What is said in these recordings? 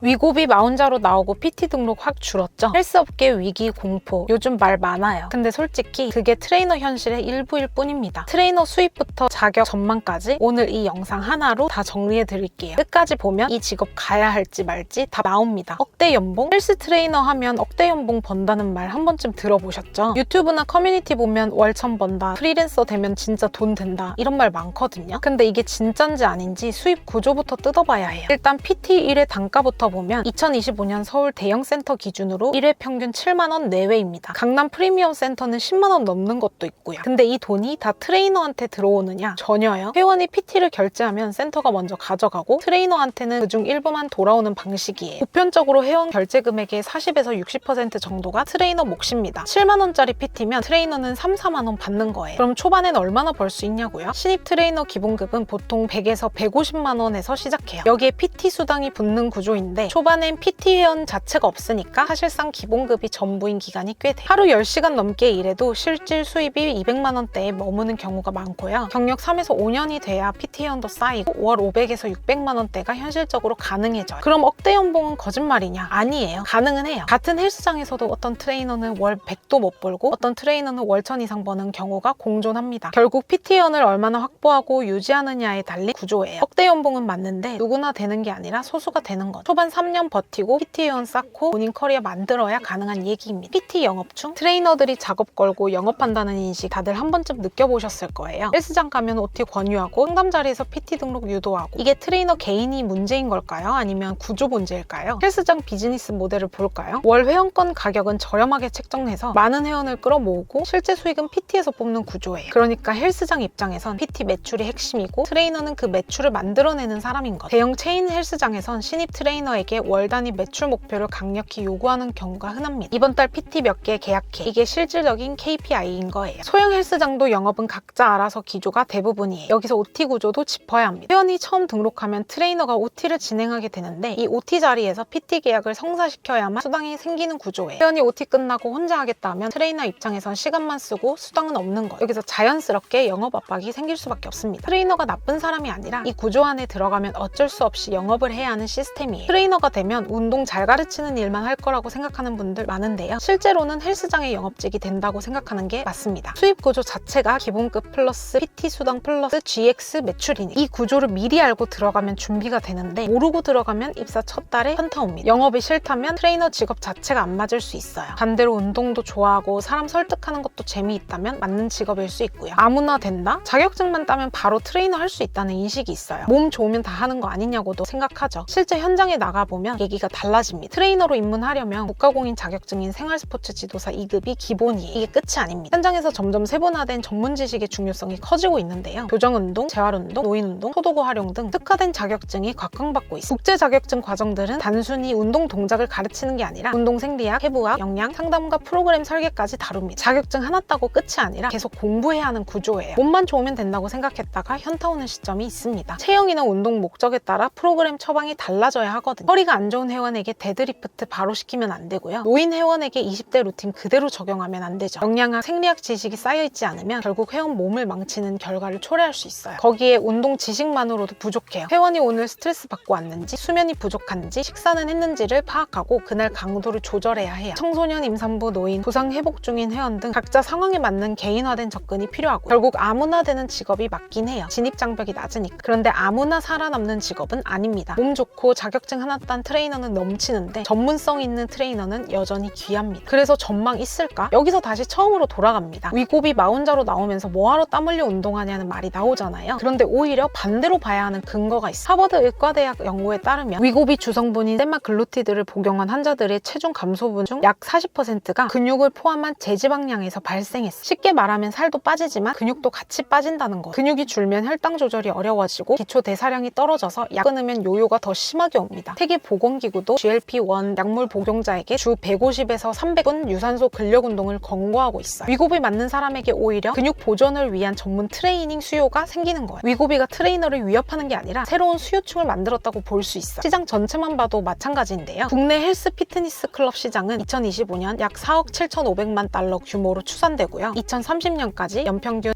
위고비 마운자로 나오고 PT 등록 확 줄었죠? 헬스업계 위기 공포, 요즘 말 많아요. 근데 솔직히 그게 트레이너 현실의 일부일 뿐입니다. 트레이너 수입부터 자격 전망까지 오늘 이 영상 하나로 다 정리해 드릴게요. 끝까지 보면 이 직업 가야 할지 말지 다 나옵니다. 억대 연봉? 헬스 트레이너 하면 억대 연봉 번다는 말 한 번쯤 들어보셨죠? 유튜브나 커뮤니티 보면 월천 번다, 프리랜서 되면 진짜 돈 된다 이런 말 많거든요. 근데 이게 진짠지 아닌지 수입 구조부터 뜯어봐야 해요. 일단 PT 1회 단가부터 보면 2025년 서울 대형 센터 기준으로 1회 평균 7만원 내외입니다. 강남 프리미엄 센터는 10만원 넘는 것도 있고요. 근데 이 돈이 다 트레이너한테 들어오느냐? 전혀요. 회원이 PT를 결제하면 센터가 먼저 가져가고 트레이너한테는 그중 일부만 돌아오는 방식이에요. 보편적으로 회원 결제 금액의 40에서 60% 정도가 트레이너 몫입니다. 7만원짜리 PT면 트레이너는 3, 4만원 받는 거예요. 그럼 초반엔 얼마나 벌 수 있냐고요? 신입 트레이너 기본급은 보통 100에서 150만원에서 시작해요. 여기에 PT 수당이 붙는 구조인데 초반엔 PT 회원 자체가 없으니까 사실상 기본급이 전부인 기간이 꽤 돼요. 하루 10시간 넘게 일해도 실질 수입이 200만원대에 머무는 경우가 많고요. 경력 3에서 5년이 돼야 PT 회원도 쌓이고 월 500에서 600만원대가 현실적으로 가능해져요. 그럼 억대 연봉은 거짓말이냐? 아니에요. 가능은 해요. 같은 헬스장에서도 어떤 트레이너는 월 100도 못 벌고 어떤 트레이너는 월천 이상 버는 경우가 공존합니다. 결국 PT 회원을 얼마나 확보하고 유지하느냐에 달린 구조예요. 억대 연봉은 맞는데 누구나 되는 게 아니라 소수가 되는 거죠. 초반 3년 버티고 PT 회원 쌓고 본인 커리어 만들어야 가능한 얘기입니다. PT 영업충? 트레이너들이 작업 걸고 영업한다는 인식 다들 한 번쯤 느껴보셨을 거예요. 헬스장 가면 OT 권유하고 상담 자리에서 PT 등록 유도하고 이게 트레이너 개인이 문제인 걸까요? 아니면 구조 문제일까요? 헬스장 비즈니스 모델을 볼까요? 월 회원권 가격은 저렴하게 책정해서 많은 회원을 끌어모으고 실제 수익은 PT에서 뽑는 구조예요. 그러니까 헬스장 입장에선 PT 매출이 핵심이고 트레이너는 그 매출을 만들어내는 사람인 거죠. 대형 체인 헬스장에선 신입 트레이너에게 월 단위 매출 목표를 강력히 요구하는 경우가 흔합니다. 이번 달 PT 몇 개 계약해. 이게 실질적인 KPI인 거예요. 소형 헬스장도 영업은 각자 알아서 기조가 대부분이에요. 여기서 OT 구조도 짚어야 합니다. 회원이 처음 등록하면 트레이너가 OT를 진행하게 되는데 이 OT 자리에서 PT 계약을 성사시켜야만 수당이 생기는 구조예요. 회원이 OT 끝나고 혼자 하겠다 하면 트레이너 입장에선 시간만 쓰고 수당은 없는 거예요. 여기서 자연스럽게 영업 압박이 생길 수밖에 없습니다. 트레이너가 나쁜 사람이 아니라 이 구조 안에 들어가면 어쩔 수 없이 영업을 해야 하는 시스템이에요. 트레이너가 되면 운동 잘 가르치는 일만 할 거라고 생각하는 분들 많은데요. 실제로는 헬스장의 영업직이 된다고 생각하는 게 맞습니다. 수입 구조 자체가 기본급 플러스 PT 수당 플러스 GX 매출이니 이 구조를 미리 알고 들어가면 준비가 되는데 모르고 들어가면 입사 첫 달에 현타 옵니다. 영업이 싫다면 트레이너 직업 자체가 안 맞을 수 있어요. 반대로 운동도 좋아하고 사람 설득하는 것도 재미있다면 맞는 직업일 수 있고요. 아무나 된다? 자격증만 따면 바로 트레이너 할 수 있다는 인식이 있어요. 몸 좋으면 다 하는 거 아니냐고도 생각하죠. 실제 현장에 나가보면 얘기가 달라집니다. 트레이너로 입문하려면 국가공인 자격증인 생활스포츠 지도사 2급이 기본이에요. 이게 끝이 아닙니다. 현장에서 점점 세분화된 전문 지식의 중요성이 커지고 있는데요. 교정운동, 재활운동, 노인운동, 소도구 활용 등 특화된 자격증이 각광받고 있습니다. 국제 자격증 과정들은 단순히 운동 동작을 가르치는 게 아니라 운동 생리학, 해부학, 영양, 상담과 프로그램 설계까지 다룹니다. 자격증 하나 따고 끝이 아니라 계속 공부해야 하는 구조예요. 몸만 좋으면 된다고 생각했다가 현타 오는 시점이 있습니다. 체형이나 운동 목적에 따라 프로그램 처방이 달라져야 하거든요. 허리가 안 좋은 회원에게 데드리프트 바로 시키면 안 되고요. 노인 회원에게 20대 루틴 그대로 적용하면 안 되죠. 영양학, 생리학 지식이 쌓여있지 않으면 결국 회원 몸을 망치는 결과를 초래할 수 있어요. 거기에 운동 지식만으로도 부족해요. 회원이 오늘 스트레스 받고 왔는지, 수면이 부족한지, 식사는 했는지를 파악하고 그날 강도를 조절해야 해요. 청소년, 임산부, 노인, 부상 회복 중인 회원 등 각자 상황에 맞는 개인화된 접근이 필요하고 결국 아무나 되는 직업이 맞긴 해요. 진입장벽이 낮으니까. 그런데 아무나 살아남는 직업은 아닙니다. 몸 좋고 자격증 하나 딴 트레이너는 넘치는데 전문성 있는 트레이너는 여전히 귀합니다. 그래서 전망 있을까? 여기서 다시 처음으로 돌아갑니다. 위고비 마운자로 나오면서 뭐하러 땀 흘려 운동하냐는 말이 나오잖아요. 그런데 오히려 반대로 봐야 하는 근거가 있어요. 하버드 의과대학 연구에 따르면 위고비 주성분인 세마글루티드를 복용한 환자들의 체중 감소분 중 약 40%가 근육을 포함한 제지방량에서 발생했어요. 쉽게 말하면 살도 빠지지만 근육도 같이 빠진다는 거. 근육이 줄면 혈당 조절이 어려워지고 기초 대사량이 떨어져서 약 끊으면 요요가 더 심하게 옵니다. 세계보건기구도 GLP-1 약물 복용자에게 주 150에서 300분 유산소 근력 운동을 권고하고 있어요. 위고비 맞는 사람에게 오히려 근육 보존을 위한 전문 트레이닝 수요가 생기는 거예요. 위고비가 트레이너를 위협하는 게 아니라 새로운 수요층을 만들었다고 볼 수 있어요. 시장 전체만 봐도 마찬가지인데요. 국내 헬스 피트니스 클럽 시장은 2025년 약 4억 7,500만 달러 규모로 추산되고요. 2030년까지 연평균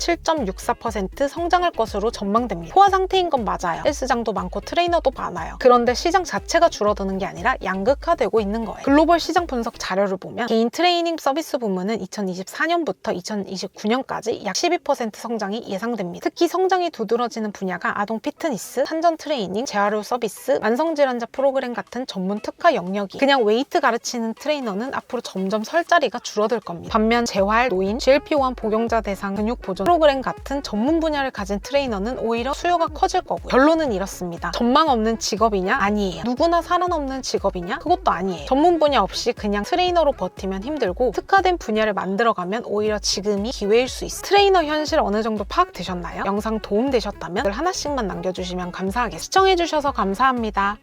7.64% 성장할 것으로 전망됩니다. 포화 상태인 건 맞아요. 헬스장도 많고 트레이너도 많아요. 그런데 시장 자체 자체가 줄어드는 게 아니라 양극화되고 있는 거예요. 글로벌 시장 분석 자료를 보면 개인 트레이닝 서비스 부문은 2024년부터 2029년까지 약 12% 성장이 예상됩니다. 특히 성장이 두드러지는 분야가 아동 피트니스, 산전 트레이닝, 재활의 서비스, 만성질환자 프로그램 같은 전문 특화 영역이 그냥 웨이트 가르치는 트레이너는 앞으로 점점 설 자리가 줄어들 겁니다. 반면 재활, 노인, GLP-1 복용자 대상 근육 보존 프로그램 같은 전문 분야를 가진 트레이너는 오히려 수요가 커질 거고요. 결론은 이렇습니다. 전망 없는 직업이냐? 아니에요. 누구나 살아남는 직업이냐? 그것도 아니에요. 전문 분야 없이 그냥 트레이너로 버티면 힘들고 특화된 분야를 만들어가면 오히려 지금이 기회일 수 있어요. 트레이너 현실 어느 정도 파악되셨나요? 영상 도움되셨다면 하나씩만 남겨주시면 감사하겠습니다. 시청해주셔서 감사합니다.